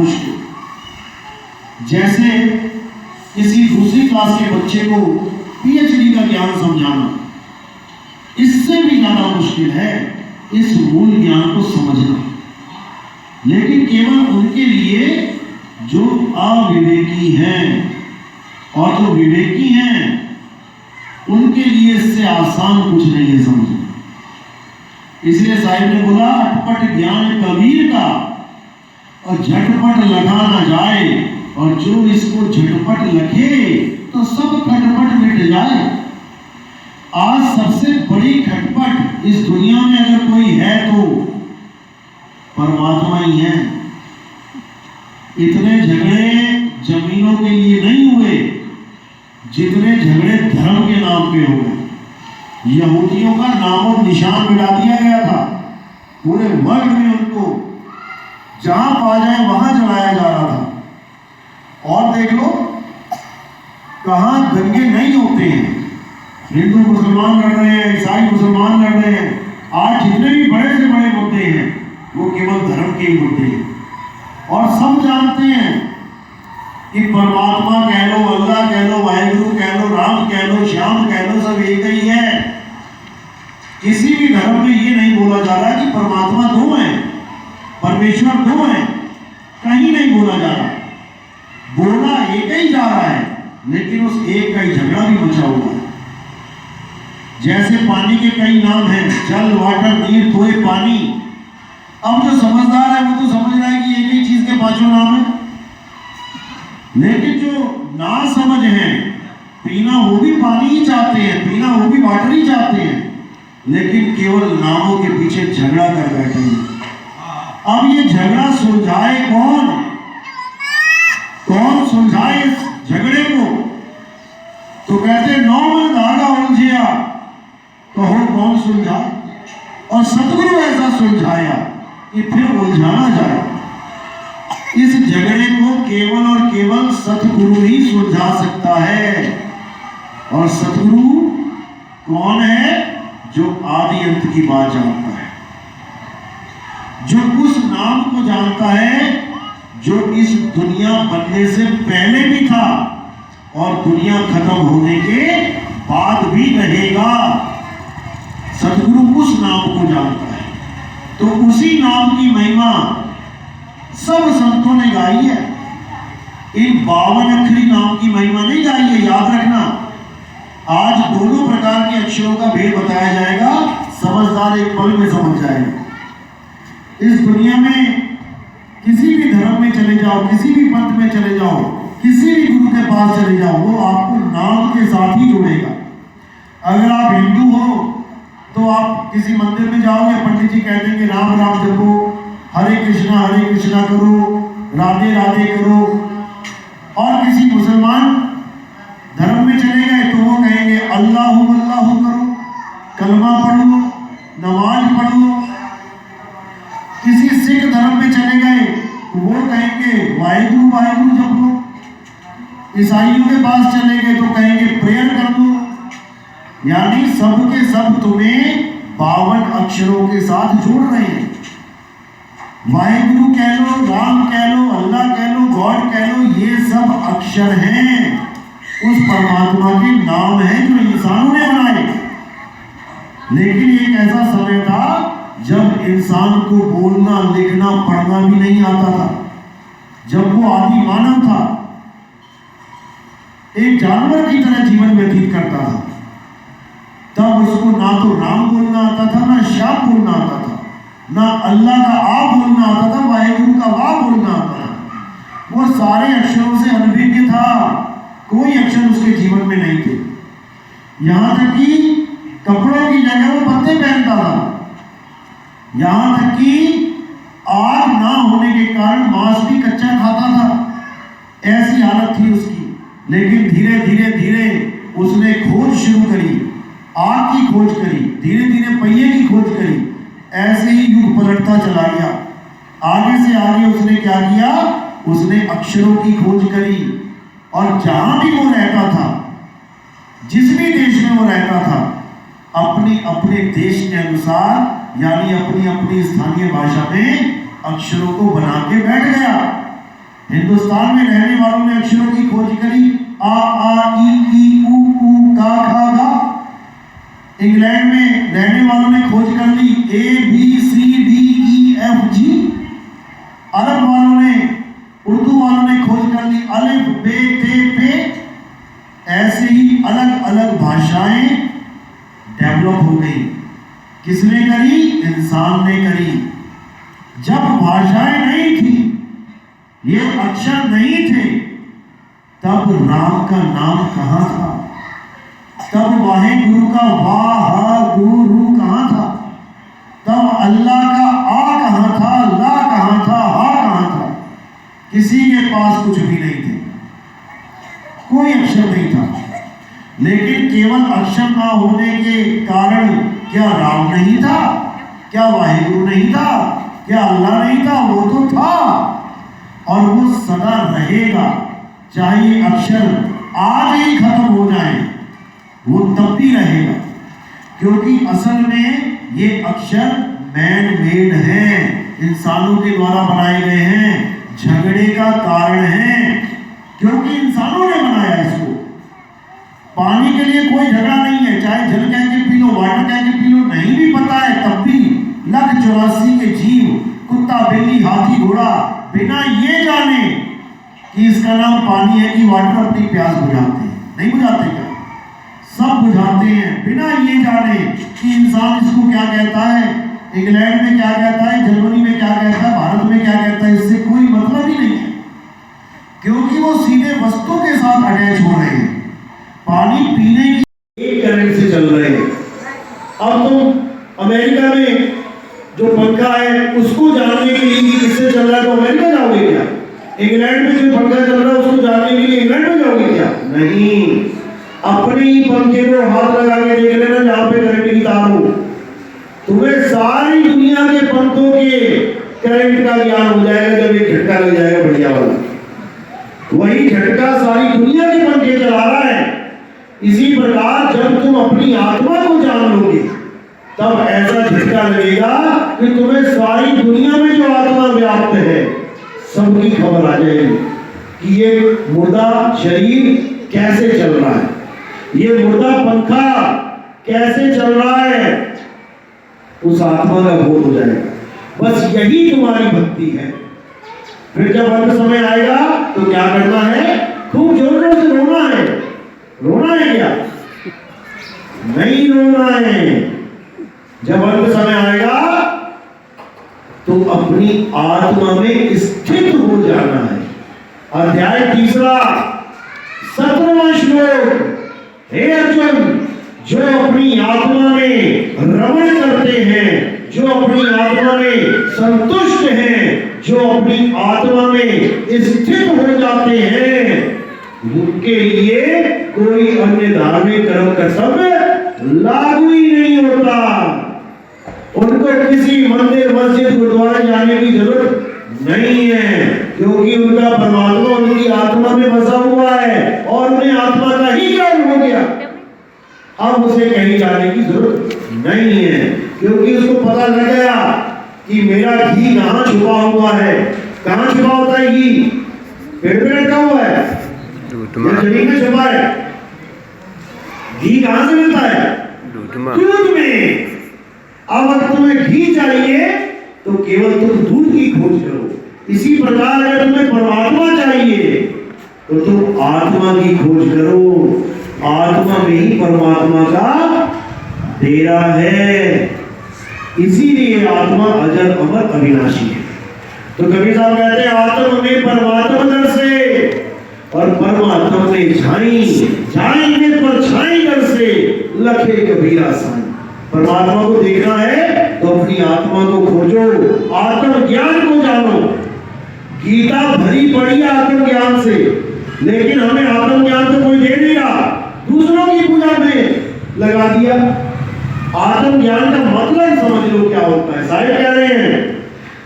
मुश्किल। जैसे किसी दूसरी क्लास के बच्चे को पीएचडी का ज्ञान समझाना, इससे भी ज्यादा मुश्किल है इस मूल ज्ञान को समझना। लेकिन केवल उनके लिए जो अविवेकी हैं, और जो विवेकी हैं उनके लिए इससे आसान कुछ नहीं है समझना। इसलिए साहिब ने बोला, अटपट ज्ञान कबीर का और झटपट लगा ना जाए, और जो इसको झटपट लखे तो सब खटपट मिट जाए। आज सबसे बड़ी खटपट इस दुनिया में अगर कोई है तो परमात्मा ही है। इतने झगड़े जमीनों के लिए नहीं हुए जितने झगड़े धर्म के नाम पे हो गए। यहूदियों का नामो निशान मिटा दिया गया था, पूरे वर्ल्ड में उनको जहां पा जाए वहां जलाया जा रहा था। और देख लो कहां दंगे नहीं होते हैं, हिंदू मुसलमान लड़ रहे हैं, ईसाई मुसलमान लड़ रहे हैं। आज जितने भी बड़े से बड़े मुद्दे हैं वो केवल धर्म के मुद्दे हैं। और सब जानते हैं कि परमात्मा कह लो, अल्लाह कह लो, वाहिगुरु कह लो, राम कह लो, श्याम कह लो, सब एक ही है। किसी भी धर्म में ये नहीं बोला जा रहा कि परमात्मा दो हैं, परमेश्वर दो हैं, कहीं नहीं बोला जा रहा। बोला एक ही जा रहा है, लेकिन उस एक का ही झगड़ा भी मचा हुआ है। जैसे पानी के कई नाम हैं, जल, वाटर, नीर, थोए, पानी। अब जो समझदार है वो तो समझ रहा है कि एक ही चीज के पांचों नाम है, लेकिन जो ना समझ है, पीना वो भी पानी ही चाहते हैं, पीना वो भी वाटर ही चाहते हैं, लेकिन केवल नामों के पीछे झगड़ा कर बैठे हैं। अब ये झगड़ा सुलझाए कौन? कौन सुलझाए इस झगड़े को? तो कहते नौ मन धागा उलझिया, कहो कौन सुलझा? और सतगुरु ऐसा सुलझाया कि फिर उलझाना जाए। इस झगड़े को केवल और केवल सतगुरु ही सुलझा सकता है। और सतगुरु कौन है? जो आदि अंत की बात जानता है, जो उस नाम को जानता है जो इस दुनिया बनने से पहले भी था और दुनिया खत्म होने के बाद भी रहेगा। सतगुरु उस नाम को जानता है, तो उसी नाम की महिमा सब संतों ने गाई है। इन 52 अक्षरी नाम की महिमा नहीं गाई है, याद रखना। आज दोनों प्रकार के अक्षरों का भेद बताया जाएगा, समझदार एक पल में समझ जाएगा। इस दुनिया में किसी भी धर्म में चले जाओ, किसी भी पंथ में चले जाओ, किसी भी गुरु के पास चले जाओ, वो आपको नाम के साथ ही जोड़ेगा। अगर आप हिंदू हो तो आप किसी मंदिर में जाओगे, पंडित जी कह देंगे राम राम जपो, हरे कृष्णा करो, राधे राधे करो। और किसी मुसलमान धर्म में चले गए तो वो कहेंगे अल्लाहु अल्लाहु करो, कलमा पढ़ो, नमाज पढ़ो। किसी सिख धर्म में चले गए तो वो कहेंगे वाहिगुरु वाहिगुरु जप लो। ईसाइयों के पास चले गए तो कहेंगे प्रेयर कर लो। यानी सब के सब तुम्हें 52 अक्षरों के साथ जोड़ रहे हैं। वाहिगुरु कह लो, राम कह लो, अल्लाह कह लो, गॉड कह लो, ये सब अक्षर हैं, उस परमात्मा के नाम हैं जो इंसानों ने बनाए। लेकिन एक ऐसा समय था जब इंसान को बोलना, लिखना, पढ़ना भी नहीं आता था, जब वो आदि मानव था, एक जानवर की तरह जीवन व्यतीत करता था। तब उसको ना तो राम बोलना आता था, ना श्याम बोलना आता था, ना अल्लाह का आ बोलना आता था, वाहिगुरु का वाह बोलना आता था। वो सारे अक्षरों से अनभिज्ञ था, कोई अक्षर उसके जीवन में नहीं थे। यहां तक कि कपड़ों की जगह वो पत्ते पहनता था। यहां तक कि आग ना होने के कारण मांस भी कच्चा खाता था, ऐसी हालत थी उसकी। लेकिन धीरे धीरे धीरे उसने खोज शुरू करी, आग की खोज करी, धीरे धीरे पहिए की खोज करी। ऐसे ही युग पलटता चला गया। आगे से आगे उसने क्या किया? उसने अक्षरों की खोज करी। और जहां भी वो रहता था, जिस भी देश में वो रहता था, अपने अपने देश के अनुसार, यानी अपनी अपनी स्थानीय भाषा में अक्षरों को बना के बैठ गया। हिंदुस्तान में रहने वालों ने अक्षरों की खोज करी, आ ई ऊ का खा गा। इंग्लैंड में रहने वालों ने खोज कर ली ABCDEFG। अरब वालों ने, उर्दू वालों ने खोज कर ली अलिफ बे ते पे। ऐसे ही अलग अलग भाषाएं डेवलप हो गई। किसने करी? इंसान ने करी। जब भाषाएं नहीं थी, ये अक्षर नहीं थे, तब राम का नाम कहां था? तब वाहे गुरु का वाह गुरु कहां था? तब अल्लाह का आ कहां था? ला कहां था? हा कहां था? किसी के पास कुछ भी नहीं थे, कोई अक्षर नहीं था। लेकिन केवल अक्षर ना होने के कारण क्या राम नहीं था? क्या वाहिगुरु नहीं था? क्या अल्लाह नहीं था? वो तो था और वो सदा रहेगा। चाहे ये अक्षर आज ही खत्म हो जाए, वो तब भी रहेगा, क्योंकि असल में ये अक्षर मैन मेड है, इंसानों के द्वारा बनाए गए हैं, झगड़े का कारण है, क्योंकि इंसानों ने बनाया इसको। पानी के लिए कोई झगड़ा नहीं है, चाहे जल कह के पी लो, वाटर कह के पी लो, नहीं भी पता है तब भी 1,84 के जीव, कुत्ता बिल्ली हाथी घोड़ा, बिना ये जाने कि इसका नाम पानी है कि वाटर, अपनी प्यास बुझाते हैं। नहीं बुझाते क्या? सब बुझाते हैं बिना ये जाने कि इंसान इसको क्या कहता है, इंग्लैंड में क्या कहता है, जर्मनी में क्या कहता है, भारत में क्या कहता है, इससे कोई मतलब ही नहीं है, क्योंकि वो सीधे वस्तु के साथ अटैच हो रहे हैं। पानी पीने की एक करंट से चल रहे हैं। अब तुम अमेरिका में जो पंखा है उसको जानने के लिए किससे चल रहा है तो अमेरिका जाओगे क्या? इंग्लैंड में जो पंखा चल रहा है उसको जानने के लिए इंग्लैंड में जाओगे क्या? नहीं, अपने ही पंखे को हाथ लगा के देख लेना जहां पे करंट की तार हो। तुम्हें सारी दुनिया के पंखों के करंट का ज्ञान हो जाएगा जब एक झटका लग जाएगा बढ़िया वाला। वही झटका सारी दुनिया के पंखे चला रहा है। इसी प्रकार जब तुम अपनी आत्मा को जान लोगे तब ऐसा झटका लगेगा कि तुम्हें सारी दुनिया में जो आत्मा व्याप्त है सबकी खबर आ जाएगी कि ये मुर्दा शरीर कैसे चल रहा है, ये मुर्दा पंखा कैसे चल रहा है। उस आत्मा का बोध हो जाएगा। बस यही तुम्हारी भक्ति है। फिर जब अंत समय आएगा तो क्या करना है? खूब जोर जोर से रोना है। रोना है क्या? नहीं रोना है। जब अंत समय आएगा तो अपनी आत्मा में स्थित हो जाना है। अध्याय 3 17वां श्लोक। हे अर्जुन, जो अपनी आत्मा में रमण करते हैं, जो अपनी आत्मा में संतुष्ट हैं, जो अपनी आत्मा में स्थित हो जाते हैं, उनके लिए कोई अन्य धार्मिक कर्म कर्तव्य लागू ही नहीं होता। उनको किसी मंदिर मस्जिद गुरुद्वारे जाने की जरूरत नहीं है, क्योंकि उनका परमात्मा उनकी आत्मा में बसा हुआ है और उन्हें आत्मा का ही ज्ञान हो गया। अब उसे कहीं जाने की जरूरत नहीं है, क्योंकि उसको पता लग गया कि मेरा घी कहाँ छुपा हुआ है। कहाँ छुपा होता है घी? पेड़ पे लटका हुआ है, जमीन में छुपा है। घी कहाँ से मिलता है? दूध में। अब अगर तुम्हें घी चाहिए तो केवल तुम दूध की खोज करो। इसी प्रकार अगर तुम्हें परमात्मा चाहिए तो तुम आत्मा की खोज करो। आत्मा में ही परमात्मा का डेरा है। इसीलिए आत्मा अजर अमर अविनाशी है। तो कबीर साहब कहते हैं आत्मा में परमात्मा दर से और परमात्मा में झाई जाएंगे पर छाई दर से लखे कबीरा साई। परमात्मा को देखना है तो अपनी आत्मा को खोजो, आत्म ज्ञान को जानो। गीता भरी पड़ी है आत्म ज्ञान से, लेकिन हमें आत्म ज्ञान तो कोई दे नहीं रहा, दूसरों की पूजा में लगा दिया। आत्म ज्ञान का मतलब समझ लो क्या होता है। सारे कह रहे हैं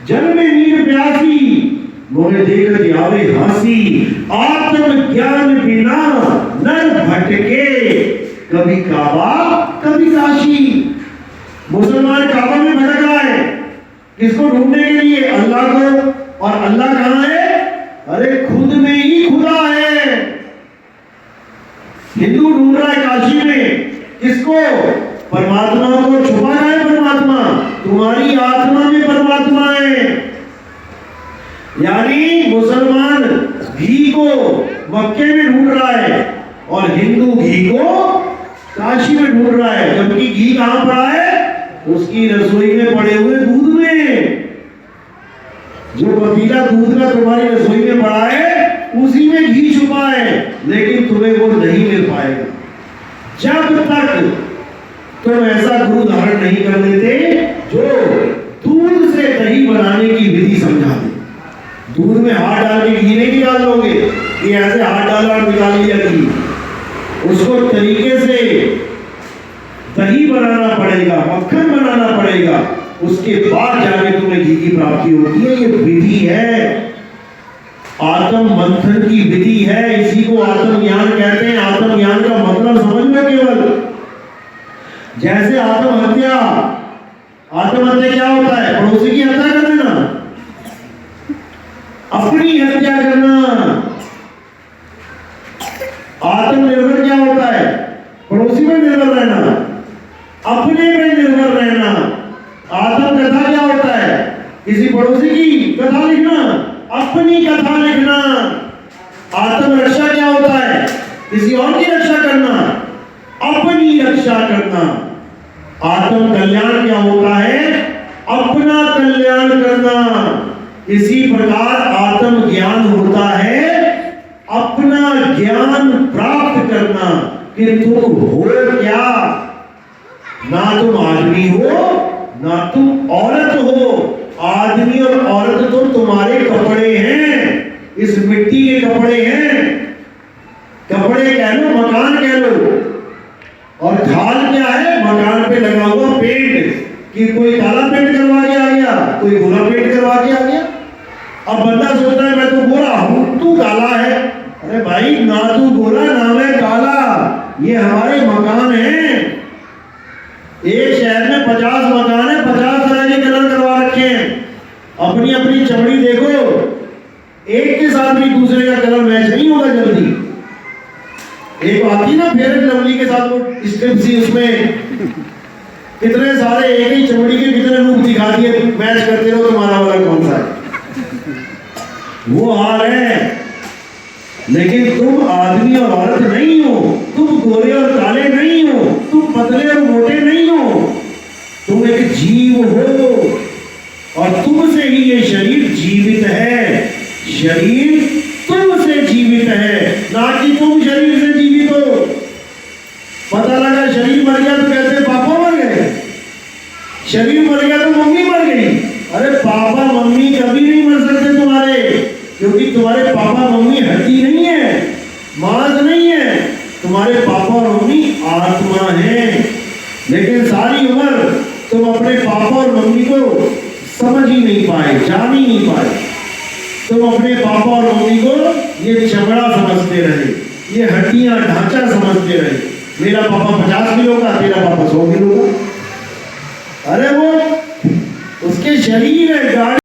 जल में नीर प्यासी मोहे देखत आवे हासी, आत्म ज्ञान बिना नर भटके, कभी काबा कभी काशी। मुसलमान काबा में भटक रहा है, किसको ढूंढने के लिए? अल्लाह को। और अल्लाह कहाँ है? अरे हिंदू ढूंढ रहा है काशी में किसको? परमात्मा को। छुपा है परमात्मा, तुम्हारी आत्मा में परमात्मा है। यानी मुसलमान घी को मक्के में ढूंढ रहा है और हिंदू घी को काशी में ढूंढ रहा है, जबकि घी कहां पड़ा है? उसकी रसोई में पड़े हुए दूध में। जो पतीला दूध का तुम्हारी रसोई में पड़ा है उसी में घी छुपा है, लेकिन तुम्हें वो नहीं मिल पाएगा जब तक तुम ऐसा गुरु धारण नहीं कर लेते जो दूध से दही बनाने की विधि समझा दे। दूध में हाथ डाल के घी नहीं निकाल लोगे कि ऐसे हाथ डाला और निकाल लिया घी। उसको तरीके से दही बनाना पड़ेगा, मक्खन बनाना पड़ेगा, उसके बाद जाके तुम्हें घी की प्राप्ति होती है। ये विधि है, आत्म मंथन की विधि है। इसी को आत्मज्ञान कहते हैं। आत्मज्ञान का मतलब समझ लो केवल, जैसे आत्महत्या, आत्महत्या क्या होता है? पड़ोसी की हत्या कर देना, अपनी हत्या करना। आत्मनिर्भर क्या होता है? पड़ोसी पर निर्भर रहना, अपने पर निर्भर रहना। आत्म कथा क्या होता है? किसी पड़ोसी की कथा लिखना, अपनी कथा लिखना। आत्म रक्षा क्या होता है? किसी और की रक्षा करना, अपनी रक्षा करना। आत्म कल्याण क्या होता है? अपना कल्याण करना। इसी प्रकार आत्म ज्ञान होता है अपना ज्ञान प्राप्त करना कि तुम हो क्या। ना तुम आदमी हो ना तुम औरत हो। आदमी और औरत तो तुम्हारे कपड़े हैं, इस मिट्टी के कपड़े हैं। कपड़े कह लो, मकान कह लो, और खाल क्या है? मकान पे लगा हुआ पेंट। कि कोई काला पेंट करवा के आ गया, कोई गोरा पेंट करवा के आ गया। अब बंदा सोच रहा है मैं तो गोरा हूं, तू काला है। अरे भाई, ना तू गोरा ना मैं काला, ये हमारे मकान हैं। एक शहर में 50 मकान है, 50 तरह के कलर करवा रखे हैं। अपनी अपनी चमड़ी देखो, एक के साथ भी दूसरे का कलर मैच नहीं होगा जल्दी। एक आती ना फेयर एंड लवली के साथ वो स्ट्रिप सी, उसमें कितने सारे एक ही चमड़ी के कितने रूप दिखा दिए, मैच करते रहो तुम्हारा वाला कौन सा है। वो हाल है। लेकिन तुम आदमी और औरत नहीं हो, तुम गोरे और काले नहीं हो, तुम पतले और मोटे नहीं हो, तुम एक जीव हो और तुमसे ही ये शरीर जीवित है। शरीर तुमसे जीवित है, ना कि तुम शरीर से जीवित हो। पता लगा शरीर मर गया तो कहते पापा मर गए, शरीर मर गया तो मम्मी मर गई। अरे पापा मम्मी कभी नहीं मर सकते तुम्हारे, क्योंकि तुम्हारे पापा मम्मी हड्डी नहीं है, मांस नहीं है। तुम्हारे पापा और मम्मी आत्मा है। लेकिन सारी उम्र तुम अपने पापा और मम्मी को समझ ही नहीं पाए, जान ही नहीं पाए। तुम अपने पापा और मम्मी को ये चमड़ा समझते रहे, ये हड्डियां ढांचा समझते रहे। मेरा पापा 50 किलो का, तेरा पापा 100 किलो का। अरे वो उसके शरीर है, गाड़ी